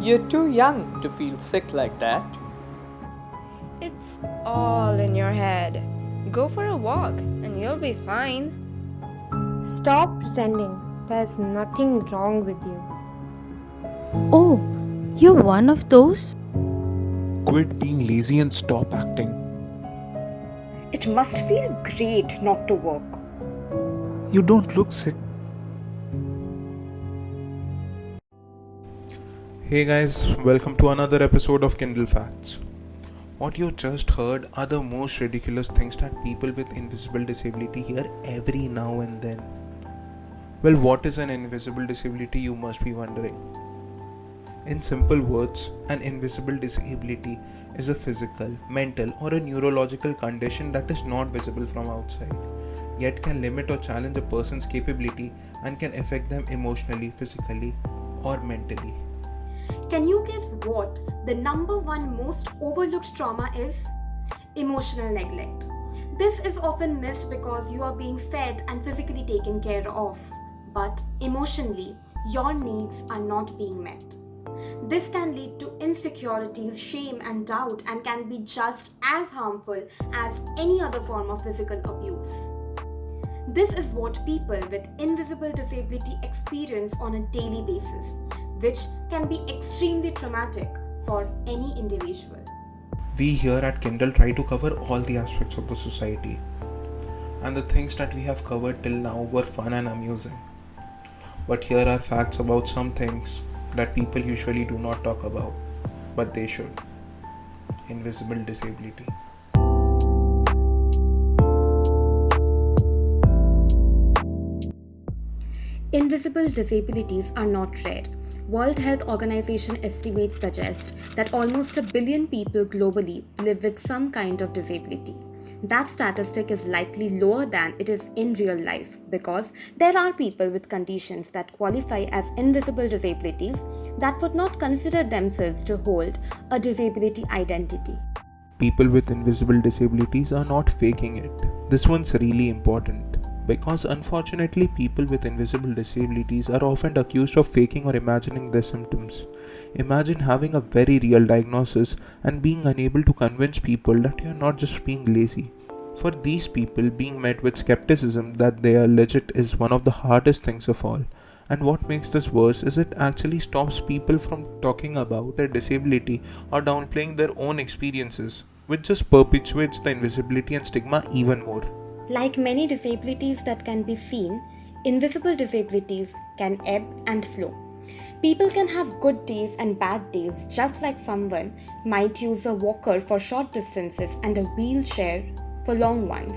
You're too young to feel sick like that. It's all in your head. Go for a walk and you'll be fine. Stop pretending. There's nothing wrong with you. Oh, you're one of those? Quit being lazy and stop acting. It must feel great not to work. You don't look sick. Hey guys, welcome to another episode of Kindle Facts. What you just heard are the most ridiculous things that people with invisible disability hear every now and then. Well, what is an invisible disability, you must be wondering. In simple words, an invisible disability is a physical, mental, or a neurological condition that is not visible from outside, yet can limit or challenge a person's capability and can affect them emotionally, physically, or mentally. Can you guess what the number one most overlooked trauma is? Emotional neglect. This is often missed because you are being fed and physically taken care of, but emotionally, your needs are not being met. This can lead to insecurities, shame, and doubt, and can be just as harmful as any other form of physical abuse. This is what people with invisible disability experience on a daily basis, which can be extremely traumatic for any individual. We here at Kindle try to cover all the aspects of the society, and the things that we have covered till now were fun and amusing. But here are facts about some things that people usually do not talk about, but they should. Invisible disability. Invisible disabilities are not rare. World Health Organization estimates suggest that almost 1 billion people globally live with some kind of disability. That statistic is likely lower than it is in real life because there are people with conditions that qualify as invisible disabilities that would not consider themselves to hold a disability identity. People with invisible disabilities are not faking it. This one's really important because unfortunately people with invisible disabilities are often accused of faking or imagining their symptoms. Imagine having a very real diagnosis and being unable to convince people that you are not just being lazy. For these people, being met with skepticism that they are legit is one of the hardest things of all. And what makes this worse is it actually stops people from talking about their disability or downplaying their own experiences, which just perpetuates the invisibility and stigma even more. Like many disabilities that can be seen, invisible disabilities can ebb and flow. People can have good days and bad days, just like someone might use a walker for short distances and a wheelchair for long ones.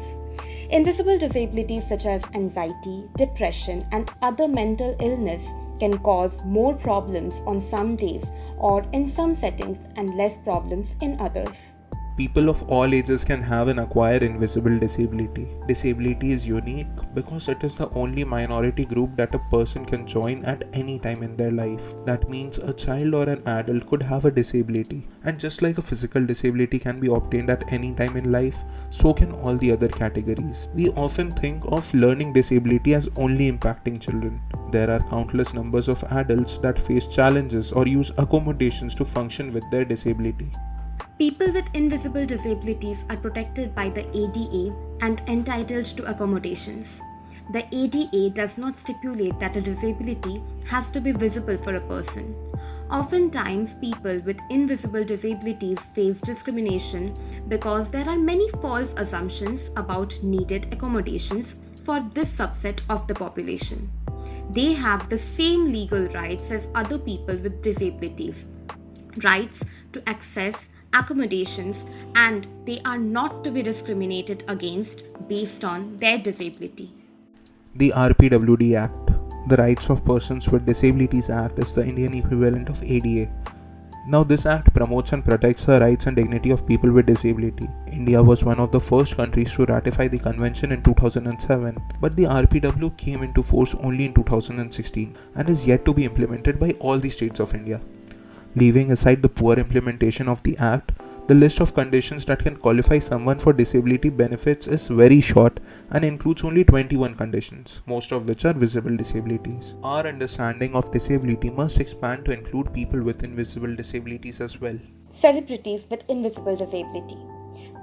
Invisible disabilities such as anxiety, depression, and other mental illness can cause more problems on some days or in some settings and less problems in others. People of all ages can have and acquire invisible disability. Disability is unique because it is the only minority group that a person can join at any time in their life. That means a child or an adult could have a disability. And just like a physical disability can be obtained at any time in life, so can all the other categories. We often think of learning disability as only impacting children. There are countless numbers of adults that face challenges or use accommodations to function with their disability. People with invisible disabilities are protected by the ADA and entitled to accommodations. The ADA does not stipulate that a disability has to be visible for a person. Oftentimes, people with invisible disabilities face discrimination because there are many false assumptions about needed accommodations for this subset of the population. They have the same legal rights as other people with disabilities, rights to access accommodations, and they are not to be discriminated against based on their disability. The RPWD Act, the Rights of Persons with Disabilities Act, is the Indian equivalent of ADA. Now, this act promotes and protects the rights and dignity of people with disability. India was one of the first countries to ratify the convention in 2007, but the RPW came into force only in 2016 and is yet to be implemented by all the states of India. Leaving aside the poor implementation of the Act, The list of conditions that can qualify someone for disability benefits is very short and includes only 21 conditions, most of which are visible disabilities. Our understanding of disability must expand to include people with invisible disabilities as well. Celebrities with invisible disability.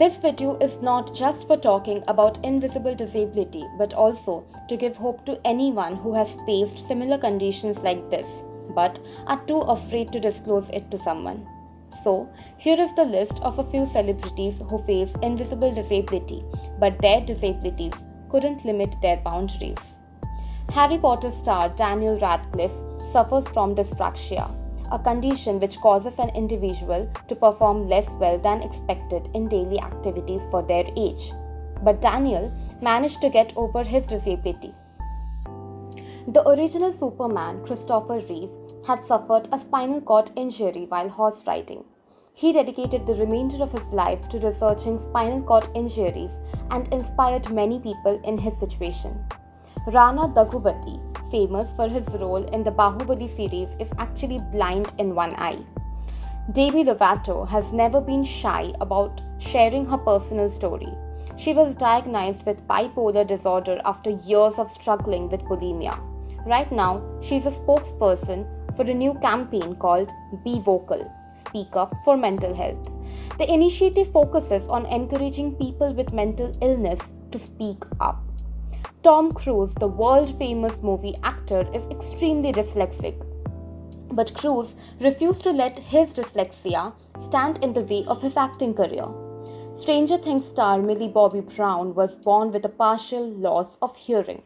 This video is not just for talking about invisible disability, but also to give hope to anyone who has faced similar conditions like this, but are too afraid to disclose it to someone. So, here is the list of a few celebrities who face invisible disability, but their disabilities couldn't limit their boundaries. Harry Potter star Daniel Radcliffe suffers from dyspraxia, a condition which causes an individual to perform less well than expected in daily activities for their age. But Daniel managed to get over his disability. The original Superman, Christopher Reeve, had suffered a spinal cord injury while horse riding. He dedicated the remainder of his life to researching spinal cord injuries and inspired many people in his situation. Rana Daggubati, famous for his role in the Bahubali series, is actually blind in one eye. Demi Lovato has never been shy about sharing her personal story. She was diagnosed with bipolar disorder after years of struggling with bulimia. Right now, she is a spokesperson for a new campaign called Be Vocal, Speak Up for Mental Health. The initiative focuses on encouraging people with mental illness to speak up. Tom Cruise, the world-famous movie actor, is extremely dyslexic. But Cruise refused to let his dyslexia stand in the way of his acting career. Stranger Things star Millie Bobby Brown was born with a partial loss of hearing.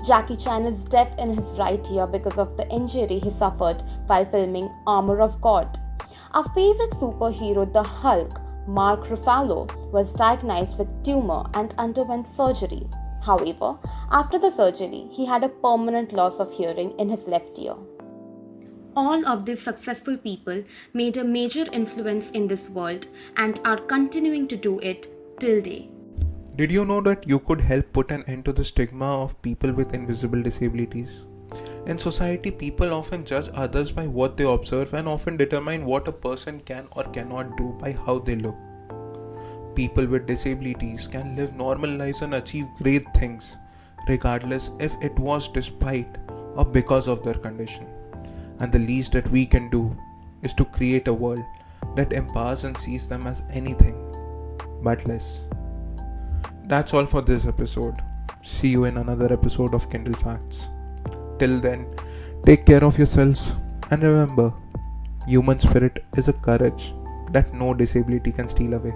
Jackie Chan is deaf in his right ear because of the injury he suffered while filming Armor of God. Our favorite superhero, the Hulk, Mark Ruffalo, was diagnosed with tumor and underwent surgery. However, after the surgery, he had a permanent loss of hearing in his left ear. All of these successful people made a major influence in this world and are continuing to do it till date. Did you know that you could help put an end to the stigma of people with invisible disabilities? In society, people often judge others by what they observe and often determine what a person can or cannot do by how they look. People with disabilities can live normal lives and achieve great things, regardless if it was despite or because of their condition. And the least that we can do is to create a world that empowers and sees them as anything but less. That's all for this episode. See you in another episode of Kindle Facts. Till then, take care of yourselves and remember, human spirit is a courage that no disability can steal away.